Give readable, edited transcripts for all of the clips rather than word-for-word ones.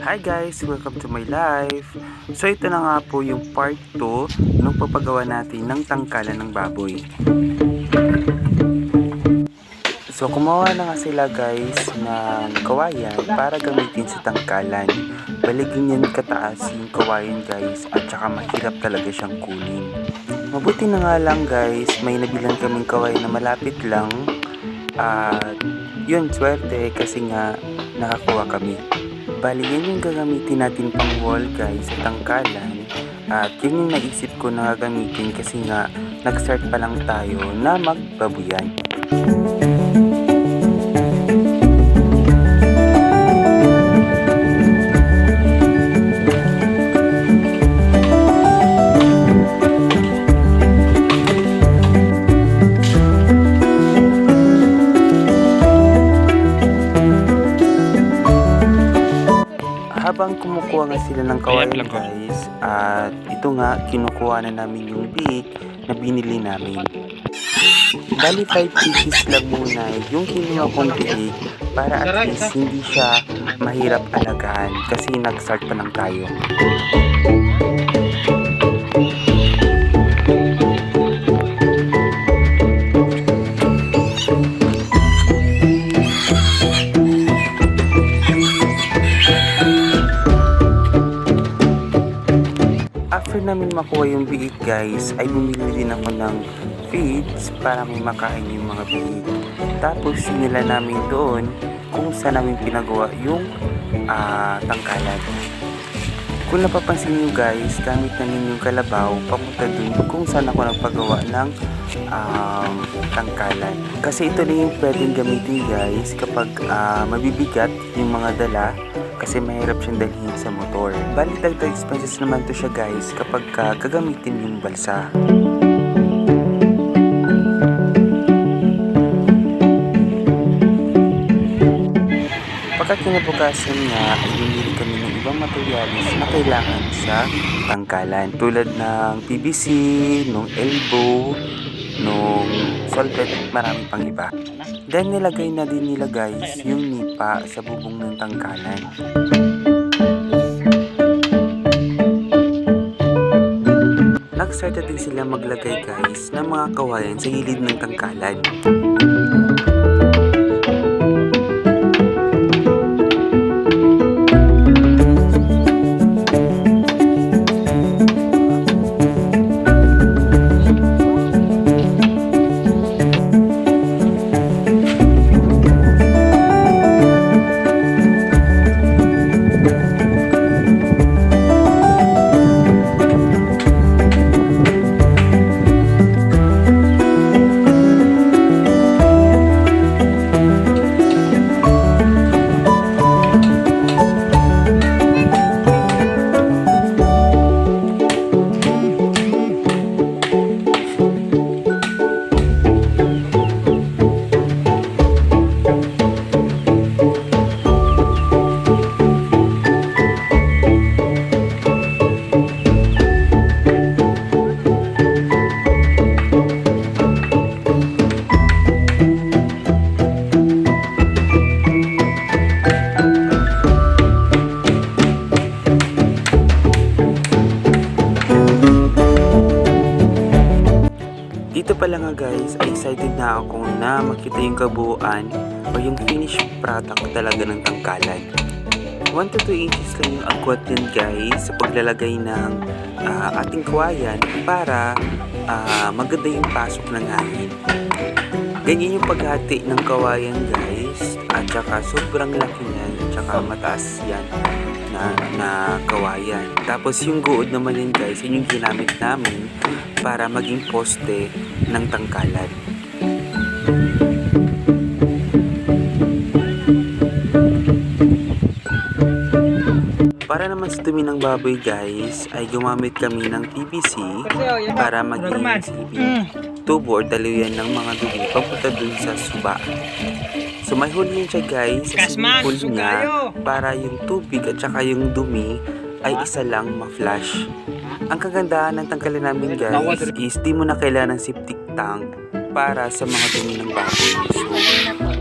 Hi guys! Welcome to my life! So ito na nga po yung part 2 nung papagawa natin ng tangkalan ng baboy. So kumawa na nga sila guys ng kawayan para gamitin sa tangkalan. Baligin yan kataas yung kawayan guys at saka mahirap talaga siyang kunin. Mabuti na nga lang guys, may nabilan kaming kawayan na malapit lang. At yun, swerte kasi nga nakakuha kami. Bali, yan yung gagamitin natin pang wall guys sa tangkalan. At yun yung naisip ko na gagamitin kasi nga nag-start pa lang tayo na magbabuyan. Habang kumukuha nga sila ng kawayan guys, at ito nga kinukuha na namin yung biik na binili namin. Bali 5 pieces lang muna yung kinuha kong biik para at least hindi siya mahirap alagaan kasi nag-start pa lang tayo. After namin makuha yung biik guys, ay bumili din ako ng feeds para may makain yung mga biik. Tapos sinila namin doon kung saan namin pinagawa yung tangkalan. Kung napapansin nyo guys, gamit namin yung kalabaw papunta dun kung saan ako nagpagawa ng tangkalan. Kasi ito na yung pwedeng gamitin guys kapag mabibigat yung mga dala kasi mahirap siyang dalhin sa motor. Bali dagdag expenses naman to siya guys kapag gagamitin yung balsa. Pagkat kinabukasan nga ay bumili kami ng ibang materialis na kailangan sa tangkalan tulad ng PVC, nung elbow, nung solvet at marami pang iba. Then nilagay na din nila guys yung nipa sa bubong ng tangkalan. Nag-start din sila maglagay guys ng mga kawayan sa gilid ng tangkalan. Dito pala nga guys, ay excited na ako na makita yung kabuuan o yung finished product talaga ng tangkalan. 1 to 2 inches lang yung agwat din guys sa paglalagay ng ating kawayan para maganda yung pasok ng hangin. Ganyan yung paghati ng kawayan guys at saka sobrang laki niyan at saka mataas yan na kawayan. Tapos yung guod naman yun guys, yun yung ginamit namin para maging poste ng tangkalan. Para naman sa dumi ng baboy guys, ay gumamit kami ng PVC para maging silbing tubo or daluyan ng mga dumi papunta dun sa suba. So may hole yun siya guys, swimming pool niya para yung tubig at saka yung dumi ay isa lang ma-flush. Ang kagandahan ng tangkalan namin guys is di mo na kailangan ng septic tank para sa mga dumi ng baboy.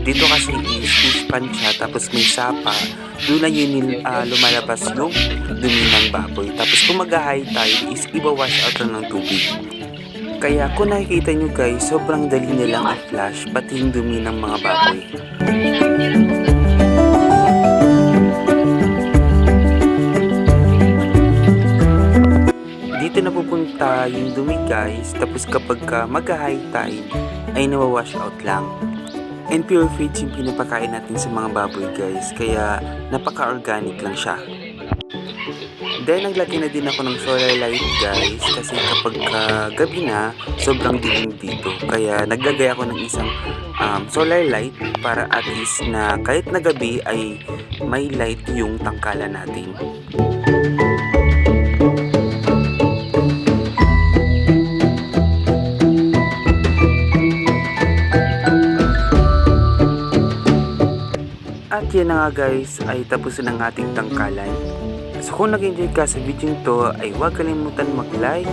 So Dito kasi is fish pan siya, tapos may sapa. Doon na yun lumalabas yung dumi ng baboy. Tapos kung mag-high tide is ibawash out lang ng tubig. Kaya kung nakikita nyo guys, sobrang dali nilang i-flash pati yung dumi ng mga baboy. Dito napupunta yung dumi guys, tapos kapag mag-high tide ay nawawash out lang. And pure feeds yung pinapakain natin sa mga baboy guys, kaya napaka-organic lang siya. Then naglagay na din ako ng solar light guys, kasi kapag gabi na, sobrang dilim dito. Kaya naglagay ako ng isang solar light para at least na kahit na gabi ay may light yung tangkalan natin. At yan na nga guys, ay tapos na ang ating tangkalan. So kung nag-enjoy ka sa video to, ay huwag kalimutan mag-like,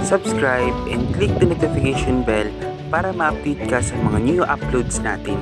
subscribe, and click the notification bell para ma-update ka sa mga new uploads natin.